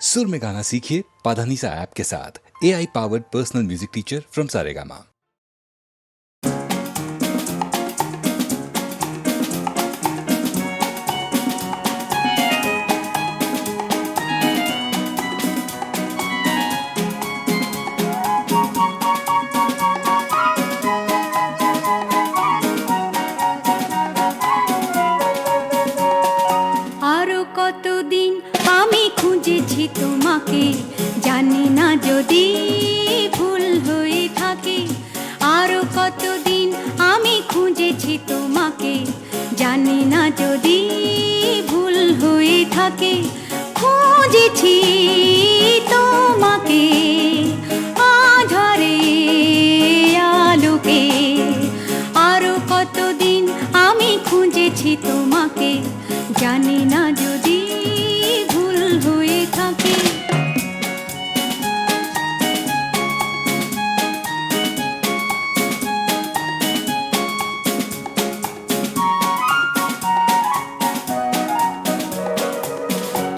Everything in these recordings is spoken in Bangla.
सुर में गाना सीखिए पाधानीसा ऐप के साथ। AI powered personal music teacher from Saregama. কতদিন আমি খুঁজেছি তোমাকে, জানি না যদি ভুল হয়ে থাকে। আরো কতদিন আমি খুঁজেছি তোমাকে, জানি না যদি ভুল হয়ে থাকে। খুঁজেছি তোমাকে আধারে আলোকে, আরো কতদিন আমি খুঁজেছি তোমাকে, জানি না যদি ভুল হয়ে থাকে।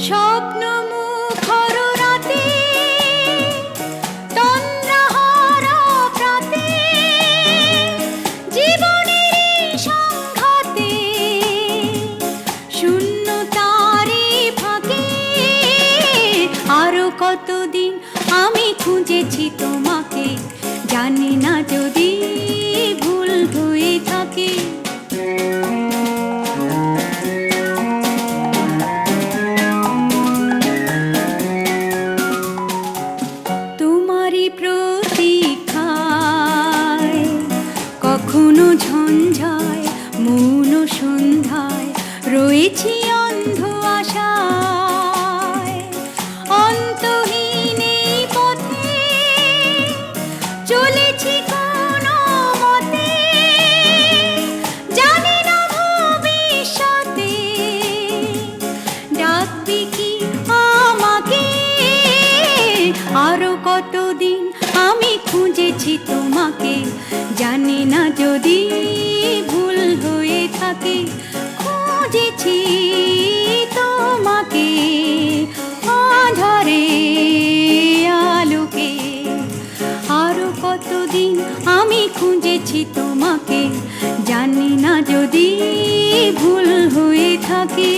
স্বপ্ন মুখর রাতে, তন্দ্রাহারা প্রাতে, জীবনের সংঘাতে, শূন্যতারে ফাঁকে। আরো কতদিন আমি খুঁজেছি তোমাকে, জানি না যদি ভুল হয়ে থাকে। তোমারই প্রতীক্ষায় কখনো ঝঞ্ঝায় মৌন সন্ধ্যায় রয়েছি অন্ধ আশায়। অন্তহীন এই পথে চলেছি কোনো মতে, জানি না ভবিষ্যতে ডাকবি কি আমাকে। আরো কতদিন আমি খুঁজেছি তোমাকে, জানি না যদি ভুল হয়ে থাকে। খুঁজেছি তোমাকে আধারে আলোকে, আরো কতদিন আমি খুঁজেছি তোমাকে, জানি না যদি ভুল হয়ে থাকে।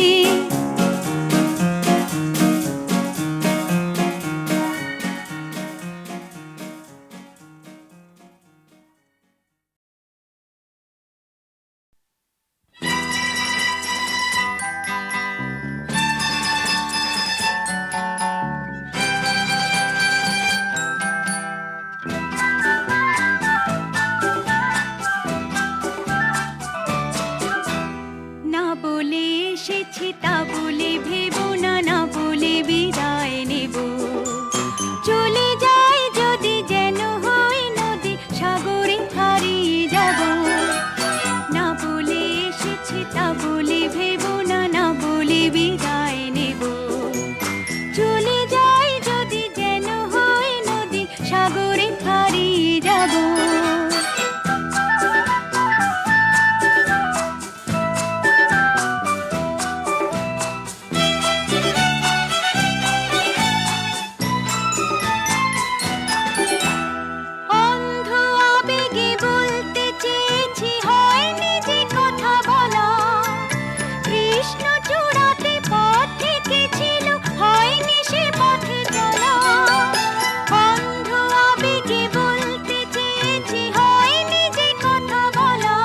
না বলে এসেছি তা বলে ভেবো না, না বলে বিদায় নেব। চলে যাই যদি যেন হয় নদী, সাগরে হারিয়ে যাব। না বলে এসেছি তা বলে ভেবো না, না বলে বিদায় নেব। চলে যাই যদি যেন হয় নদী, সাগরে হারিয়ে যাব। অন্ধ আবেগে বলতে চেয়েছি, হয়নি যে কথা বলা। কৃষ্ণ চূড়াতে পথ থেকেছিল, হয়নি সে পথে চলা। অন্ধ আবেগে বলতে চেয়েছি, হয়নি যে কথা বলা।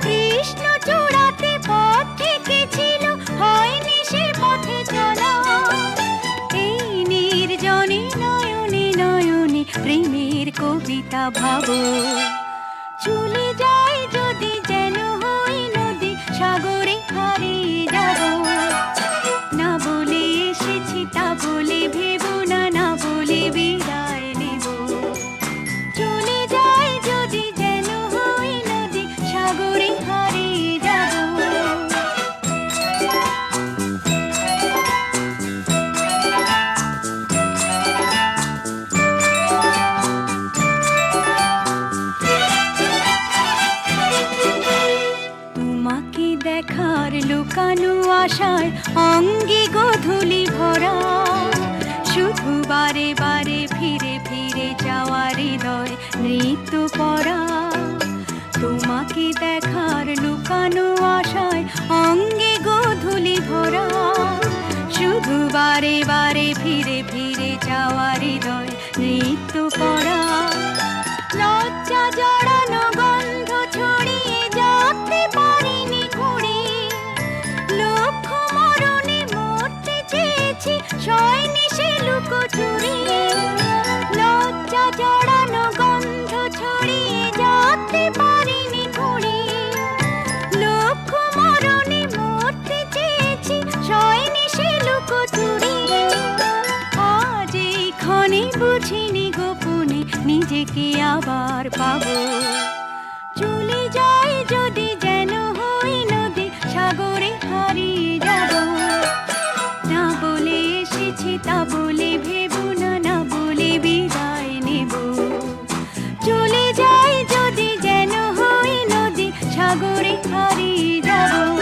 কৃষ্ণ চূড়াতে পথ থেকেছিল, হয়নি সে পথে চলা। এই নির্জনে নয়নে নয়নে প্রেমের কবিতা ভাবো। চলে যাই যদি যেন হই নদী, সাগরে হারিয়ে যাব। না বলে এসেছি তা বলে ভেবো না, না বলে বিদায় নেব। চলে যাই যদি যেন হই নদী, সাগরে হারিয়ে যাব। দেখার লুকানো আশায় অঙ্গে গোধূলি ভরা, শুধু বারে বারে ফিরে ফিরে যাওয়ার হৃদয় নৃত্য করা। লজ্জা জড়ানো গন্ধ ছড়িয়ে যেতে পারিনি ঘুরে, লক্ষ মরণে মরতে চেয়েছি শয়নি সে লুকোচুরি। লজ্জা জড়ানো গন্ধ ছড়িয়ে যেতে পারিনি ঘুরে, লক্ষ মরণে মরতে চেয়েছি শয়নি সে লুকোচুরি। আজ এই ক্ষণে বুঝিনি গোপনে নিজেকে আবার পাবো, চলে যাই যদি যেন হই নদী সাগরে হারিয়ে যাব। না বলে এসেছি তা বলে ভেবো না, না বলে বিদায় নেব। চলে যাই যদি যেন হই নদী সাগরে হারিয়ে যাব।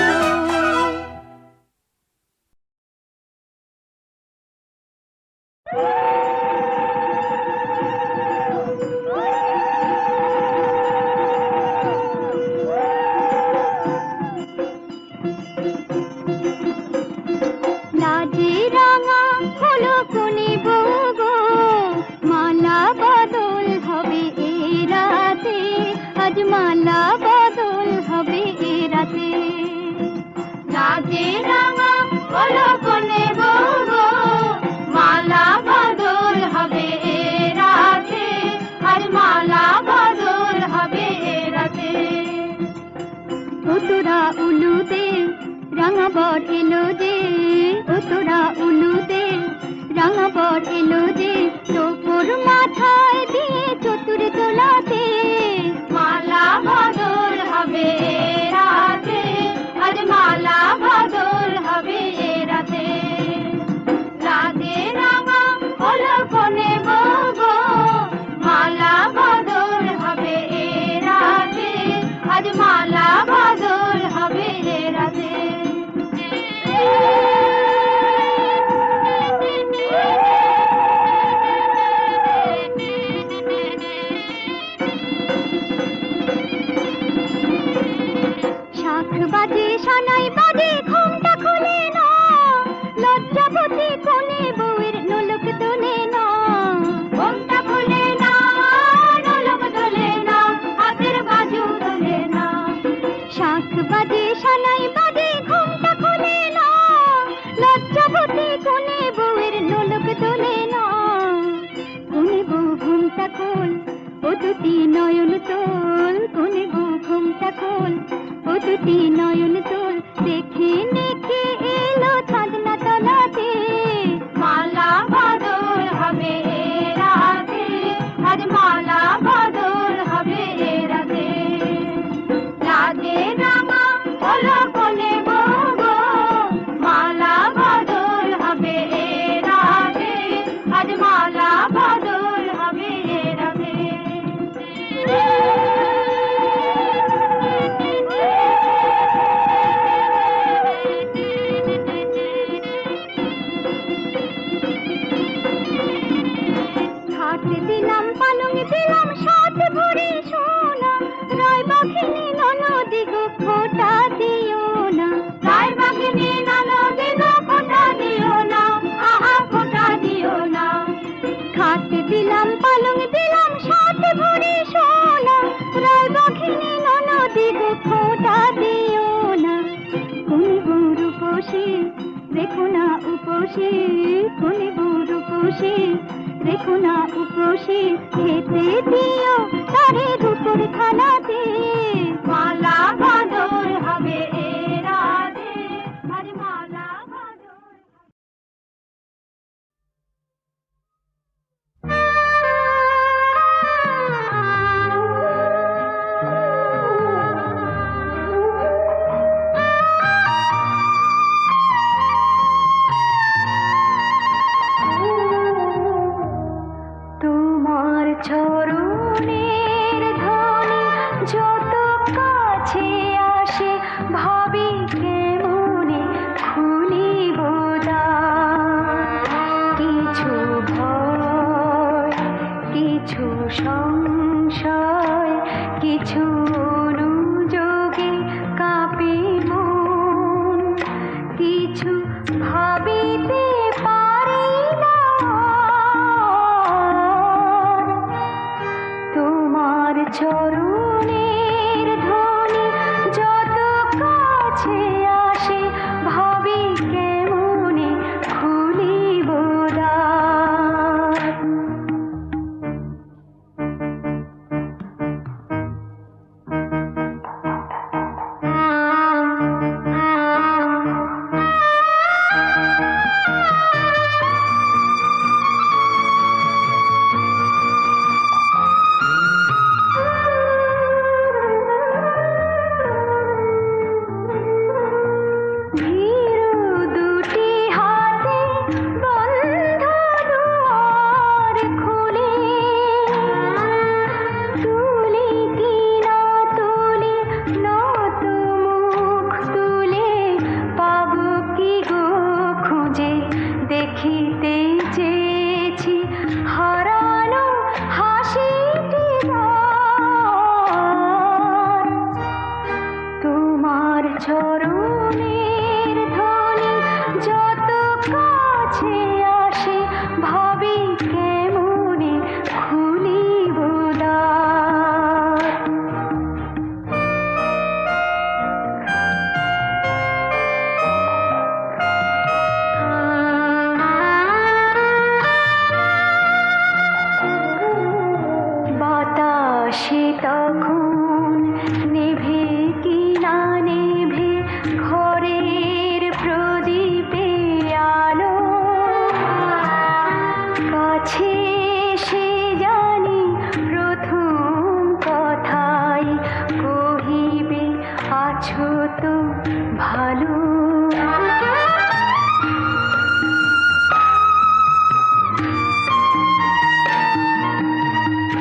লাজে রাঙা হলো কোনে বউ গো, মালা বদল হবে এ রাতে, আজ মালা বদল হবে এ রাতে। লাজে রাঙা হলো কোনে বউ গো, মালা বদল হবে এ রাতে, আজ মালা বদল হবে এ রাতে। তোরা উলুতে রাঙা বট এলো যে, তোরা উলুতে রাঙা বট এলো যে, তোর মাথায় দিয়ে চতুর তোলাতে, মালা বদল হবে রাতে, আজ মালা বদল হবে রাতে। রাতে রাঙা হলো কোনে বউ গো, মালা বদল হবে রাতে, আজ মালা বদল হবে রাতে। শাখ বাজে সানাই বাজে ঘুমটা খুলে না, লজ্জাবতী কোনে বউয়ের নোলক তোলে না। ঘুমটা খুলে না, নোলক তোলে না, হাতের বাজু তোলে না। শাখ বাজে সানাই বাজে ঘুমটা খুলে না, লজ্জাবতী কোনে বউয়ের নোলক তোলে না। কোনে বউ ঘুমটা খোল, ও দুটি নয়ন তোল, কোনে বউ ঘুমটা খোল, ও দুটি নয়ন তোল। দেখে নেকে এলো চাঁদনা তলাতে, মালা বদল হবে রাতে, আজ মালা বদল হবে রাতে। লাজে রাঙা হলো কোনে বউ গো, মালা বদল হবে রাতে, আজ মালা বদল হবে রাতে। খাট দিলাম পালং দিলাম সাত ভরি সোনা, রায় বাঘিনী ননদি গো খোটা দিও না। রায় বাঘিনী ননদি গো খোটা দিও না, আহা খোটা দিও না। খাট দিলাম পালং দিলাম সাত ভরি সোনা, রায় বাঘিনী ননদি গো খোটা দিও না। কোনে বউ রূপসী দেখো না উপসী, কোনে বউ রূপসী দেখো না উপসী, খেতে দিও তারে রূপর থালাতে, মালা বদল হবে রাতে, আজ মালা বদল। তোমার চরণের ধ্বনি যত কাছে আসে, ভাবি কেমনে খুলিব দ্বার। কিছু ভয়, কিছু সংশয়, কিছু অনুযোগ কাছে সে জানি প্রথম কথাই কহিবে আছো তো ভালো।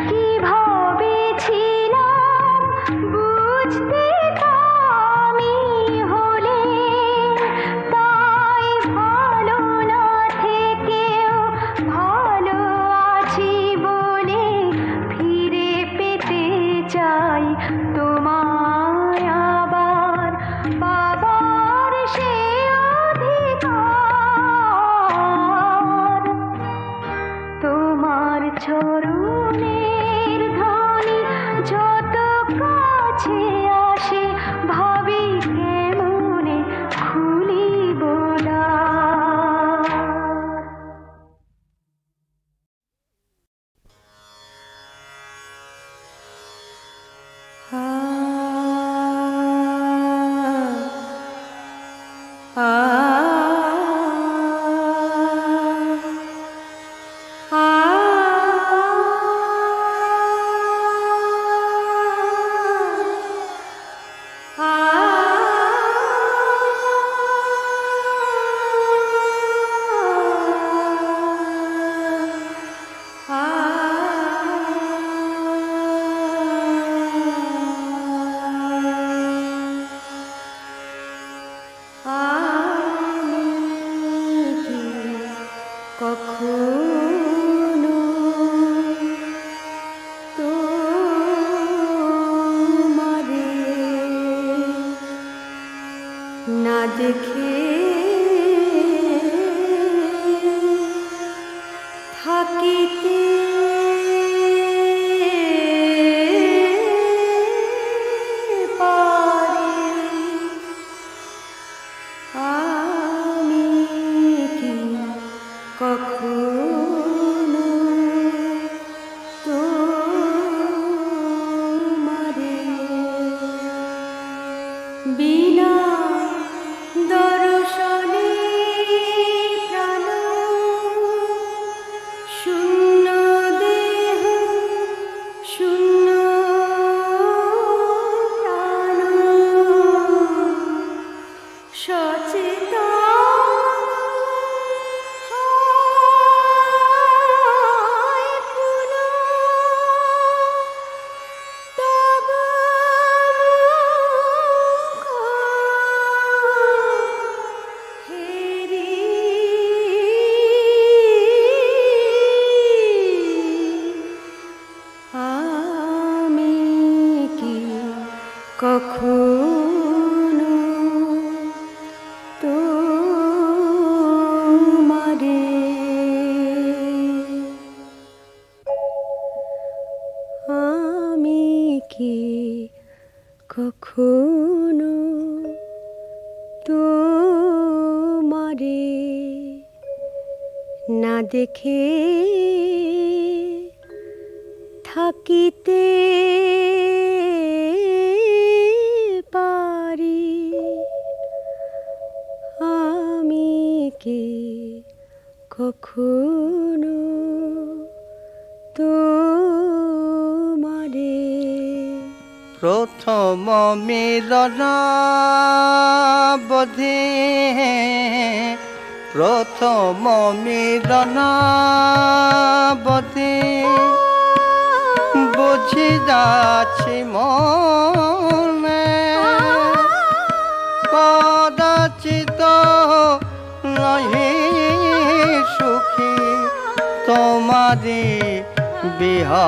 কি ভেবেছিলাম বুঝতে আমি হলে, তাই ভালো না থেকেও ভালো আছি বলে ফিরে পেতে চাই তোমায় আবার পাবার সে অধিকার। তোমার চরণের ধ্বনি যত কাছে আসে ভাবি কেমনে খুলিব দ্বার। কখনো তোমারে না দেখে থাকিতে পারি। আমি কি কখনো তোমারে বিনা দর্শনে প্রাণ শূন্য দেহ শূন্য প্রাণ সচেতন হয় পুনঃ তব মুখ হেরি। আমি কি কখনো তোমারে আমি কি কখনো তোমারে না দেখে থাকিতে পারি। আমি কি কখনো তোমারে প্রথম মিলন বোধে প্রথম মিলন বোধে বুঝি যাচ্ছি মনে কদাচিত নহি সুখী তোমারি বিহানে।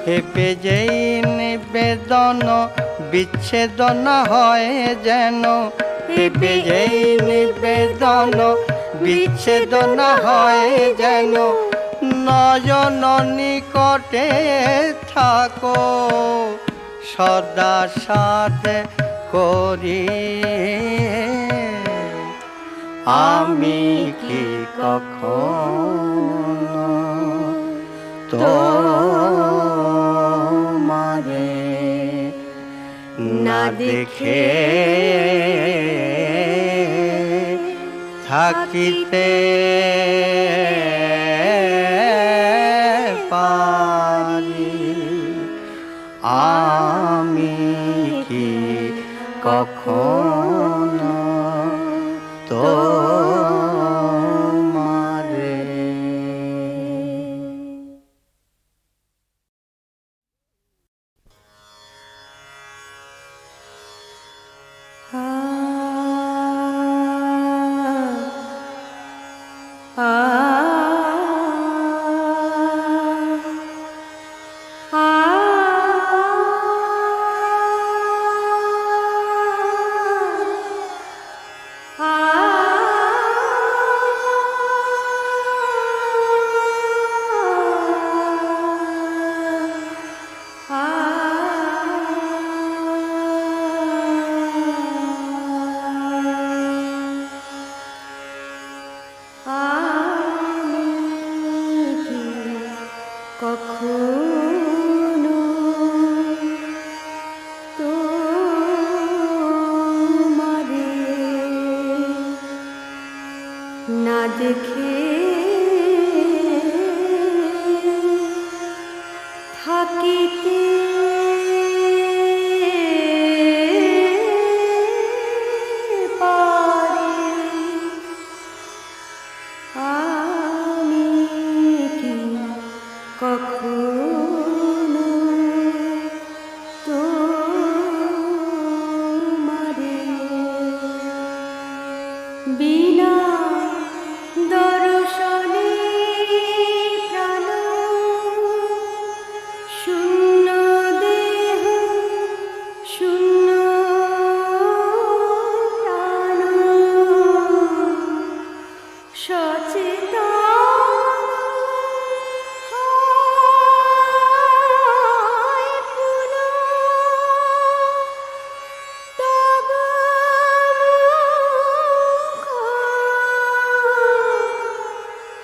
হেপে যেই নিবেদন বিচ্ছেদন হয় যেন, হেপে যেই নিবেদন বিচ্ছেদন হয় যেন, নয়ন নিকটে থাকো সদা সাথে করি। আমি কি কখনো তোমারে না দেখে থাকিতে পারি আমি কি কখনো তোমারে। কখনো তোমারে না দেখে থাকিতে পারি আমি কি কখনো তোমারে বিনা দর্শনে প্রাণ শূন্য দেহ শূন্য প্রাণ সচেতন হয় পুনঃ তব মুখ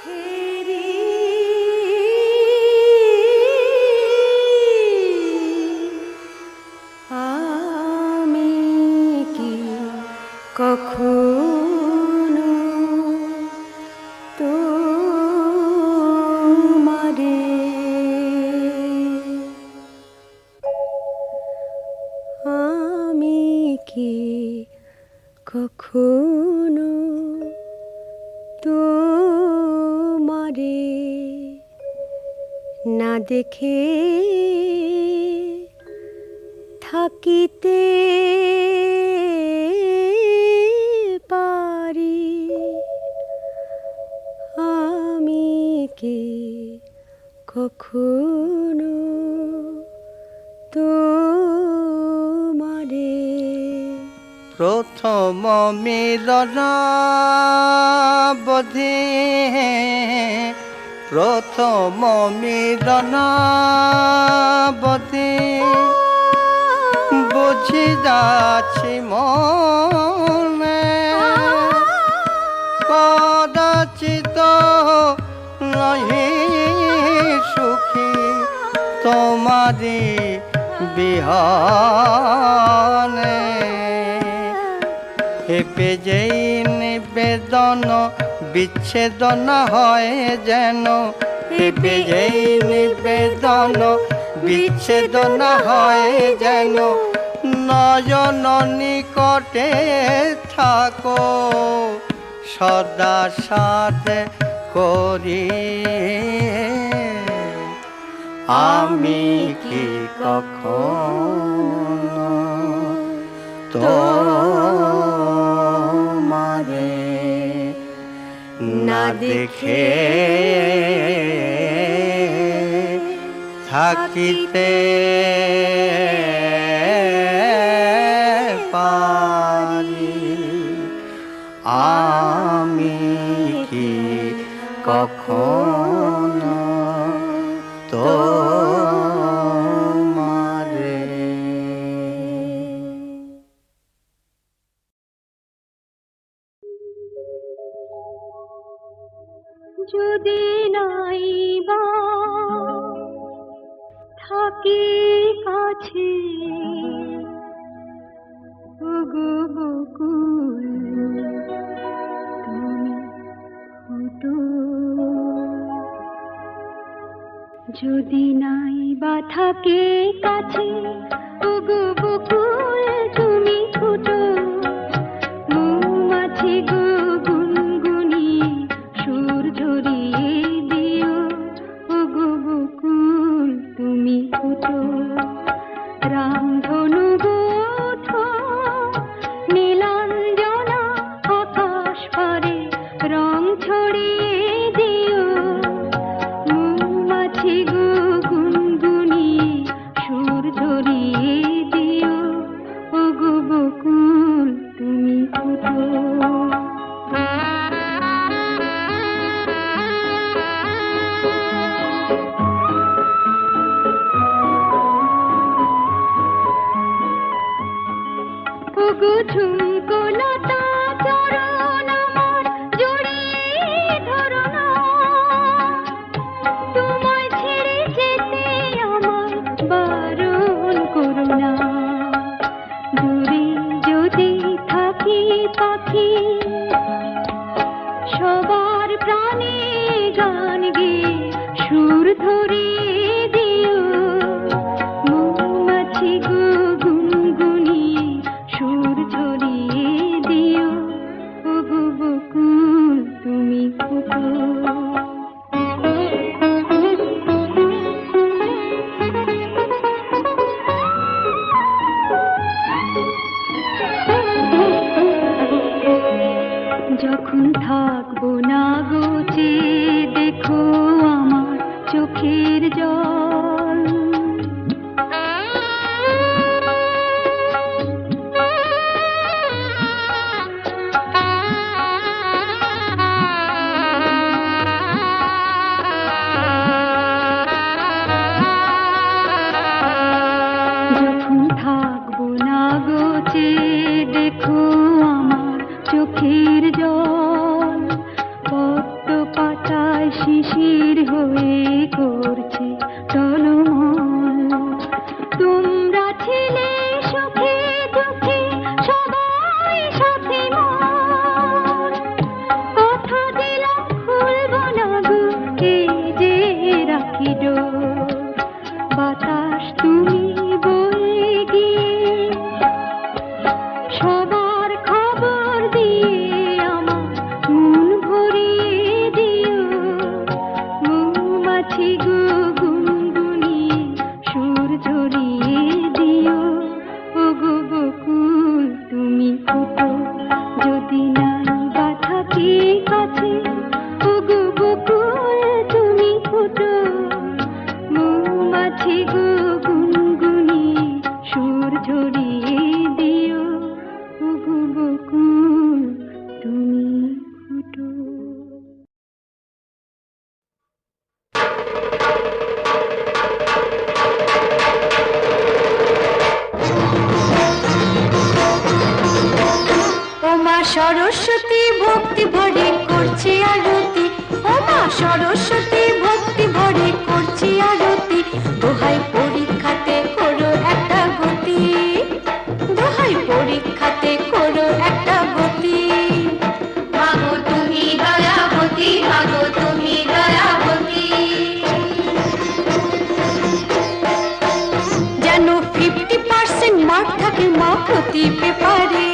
হেরি আমি কি কখনো তোমারে আমি কি কখনো তোমারে না দেখে থাকিতে পারি আমি কি কখনো তোমারে প্রথম মিলন বোধে প্রথম মিলন বোধে বুঝি যাচ্ছি মনে কদাচিত নহি সুখী তোমারি বিহনে হেপে যেই নিবেদন বিচ্ছেদন হয় যেন হেপে যেই নিবেদন বিচ্ছেদন হয় যেন নয়ন নিকটে থাকো সদা সাথ করি আমি কি কখনো তোমারে না দেখে থাকিতে পারি আমি কি কখনো তোমারে। যদি নাই বা থাকি কাছে ওগো বকুল তুমি যদি নাই বা থাকে কাছে ওগো বকুল তুমি ফুটো মৌমাছি গো গুনগুনিয়ে সুর ঝরিয়ে দিও ওগো বকুল তুমি ফুটো রামধনু গো ওঠো নীলাঞ্জনা আকাশ পারে রং ছড়িয়ে দিও মৌমাছি গো গুনগুনিয়ে সুর ঝরিয়ে দিও ওগো বকুল তুমি ফুটো ওগো ঝুমকো লতা চরণ আমার জড়িয়ে ধরো না তোমায় ছেড়ে যেতে আমার বারণ করো না দূরে যদি থাকি পাখি সবার প্রাণে গান গেয়ে সুর ধরিয়ে দিও মৌমাছি গো গুনগুনিয়ে সুর ঝরিয়ে দিও ওগো বকুল তুমি ফুটো যখন থাকবো না গোচে দেখো আমার চোখের জল যখন থাকবো না গোচে দেখো আমার চোখের জল পদ্ম পাতায় শিশির হয়ে করছে টলমল তোমরা ছিলে সুখে দুঃখে সবাই সাথে মন কথা দিলাম খুলবো না গো এই যে রাখি ডোর বাতাস তুমি বয়ে গিয়ে সবার খবর দিয়ে আমার মন ভরিয়ে দিও মৌমাছি গো গুনগুনিয়ে সুর ঝরিয়ে দিও ওগো বকুল তুমি ফুটো যদি নাই বা থাকি কাছে ওগো বকুল তুমি ফুটো মৌমাছি গো গুনগুনিয়ে সুর ঝরিয়ে দিও ওগো বকুল তুমি ফুটো ও মা সরস্বতী ভক্তি ভরে করছি আরতি ও মা সরস্বতী ভক্তি ভরে করছি আরতি দোহাই পরীক্ষাতে করো একটা গতি দোহাই পরীক্ষাতে করো একটা গতি মাগো তুমি দয়াবতী মাগো তুমি দয়াবতী যেন 50% মার্ক থাকে মা প্রতি পেপারে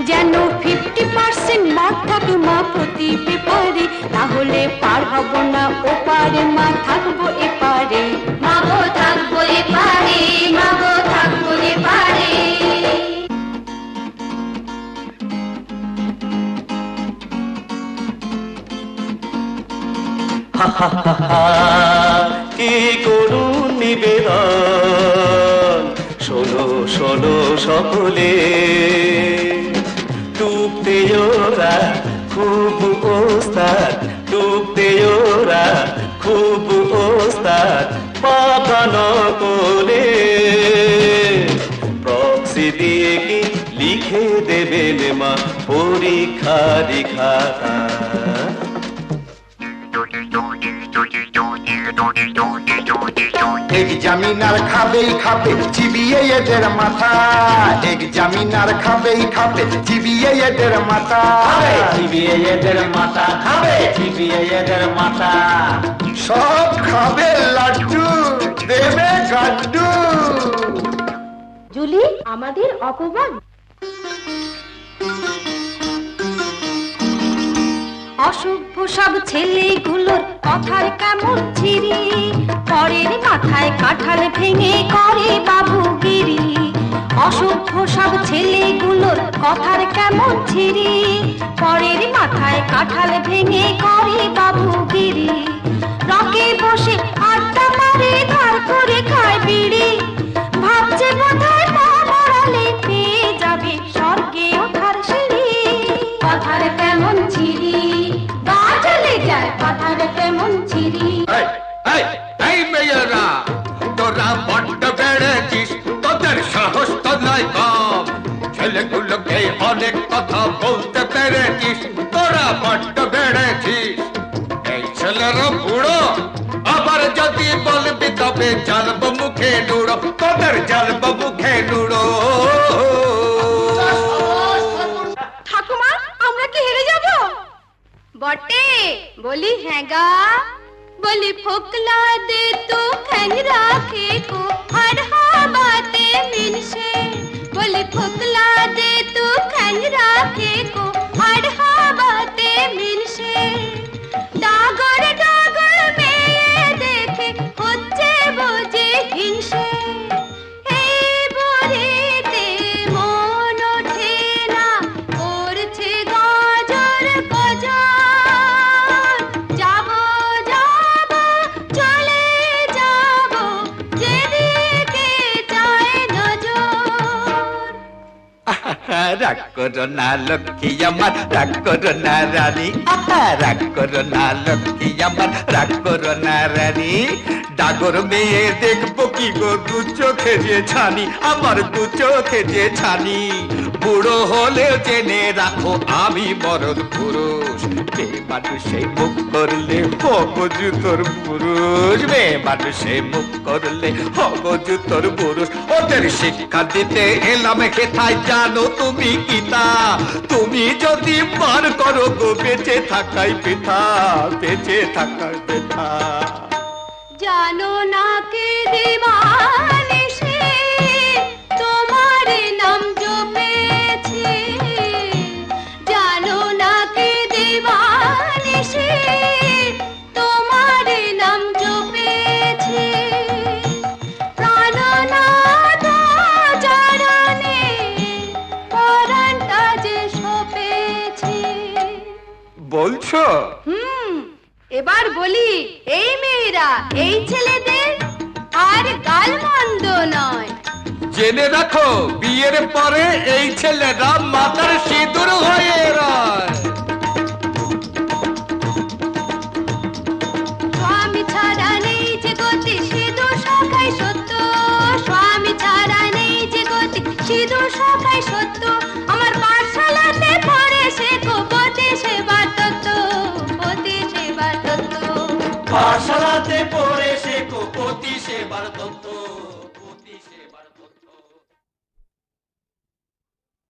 যেন 50% মার্ক থাকে মা প্রতি পেপারে তাহলে পার হব না ওপারে মা থাকবো এপারে মাগো থাকবো এপারে মাগো থাকবো এপারে কি করুন নিবেদন শোনো শোনো সকলে ডুবতে ওরা খুব ওস্তাদ ডুবতে ওরা খুব ওস্তাদ বাবা নকলে প্রক্সি দিয়ে কি লিখে দেবেন মা পরীক্ষার খাতা এক্সামিনার খাবেই খাবে চিবিয়ে এদের মাথা, এক্সামিনার খাবেই খাবে চিবিয়ে এদের মাথা, চিবিয়ে এদের মাথা খাবে, চিবিয়ে এদের মাথা। সব খাবে লাড্ডু দেবে গাড্ডু। জুলি আমাদের অপমান। অসভ্য সব ছেলেগুলোর কথার কেমন ছিরি, পরের মাথায় কাঁঠাল ভেঙে করে বাবুগিরি। অসভ্য সব ছেলেগুলোর কথার কেমন ছিরি, পরের মাথায় কাঁঠাল ভেঙে করে বাবুগিরি। রকে বসে আড্ডা মারে ধার করে খায় বিড়ি, ভাবছে বোধহয় পা মরালে পেয়ে যাবে স্বর্গে ওঠার সিঁড়ি। কথার কেমন ছিরি, গা জ্বলে যায় কথার কেমন ছিরি। এই মেয়েরা, তোরা বড্ড বেড়েছিস, তোদের সাহস তো নয় কম। ছেলেগুলোকে অনেক কথা বলতে পেরেছিস, তোরা বড্ড বেড়েছিস। এই ছেলেরা বুড়ো, আবার যদি বলবি তবে জ্বালবো মুখে নুড়ো, তোদের জ্বালবো মুখে নুড়ো। ঠাকুমা আমরা কি হেরে যাব? বটে বলি হ্যাঁ গা, বলি ফোকলা দে তো খ্যাং রাখে কো हर बाते मिलसे, बोली फोकला दे तू খ্যাং রাখে কো हर बाते मिलसे। ডাগর ডাগর মেয়ে দেখে হচ্ছে বুঝি হিংসে, এই বুড়িতে মন ওঠে না, করছে গজর গজর। যাব যাব চলে যাব যেদিকে যায় নজর। রাগ করো না লক্ষ্মী আমার, রাগ করো না রানী, রাগ করো না লক্ষ্মী আমার, রাগ করো না রানী। ডাগর মেয়ে দেখবো কি গো দু চোখে যে ছানি, আমার দু চোখে যে ছানি। বুড়ো হলে জেনে রাখো আমি মরদ পুরুষ, মেয়ে মানুষে মুখ করলে হবো জুতোর পুরুষ, মেয়ে মানুষে মুখ করলে হবো জুতোর পুরুষ। ওদের শিক্ষা দিতে এলাম হেথায়, জানো তুমি কি তা? তুমি যদি বার করো গো বেঁচে থাকাই পেথা, বেঁচে থাকাই পেথা। জানো না কে দিবানিশি তোমার নাম জপেছে, জানো না কে দিবানিশি তোমার নাম জপেছে। প্রাণনাথ চরণে পরাণটা যে সপেছে। বলছো? এবার বলি এই মেয়েরা এই ছেলেদের আর গালমন্দ নয়। জেনে রাখো বিয়ের পরে এই ছেলেরা মাথার সিঁদুর হয়ে রয়। স্বামী ছাড়া নেই যে গতি সিঁদুর সখাই সত্য, স্বামী ছাড়া নেই যে গতি সিঁদুর সখাই সত্য। আমার পাঠশালাতে পড়ে সে পতি সেবা তত্ত্ব, পতি সেবা তত্ত্ব। পাঠশালাতে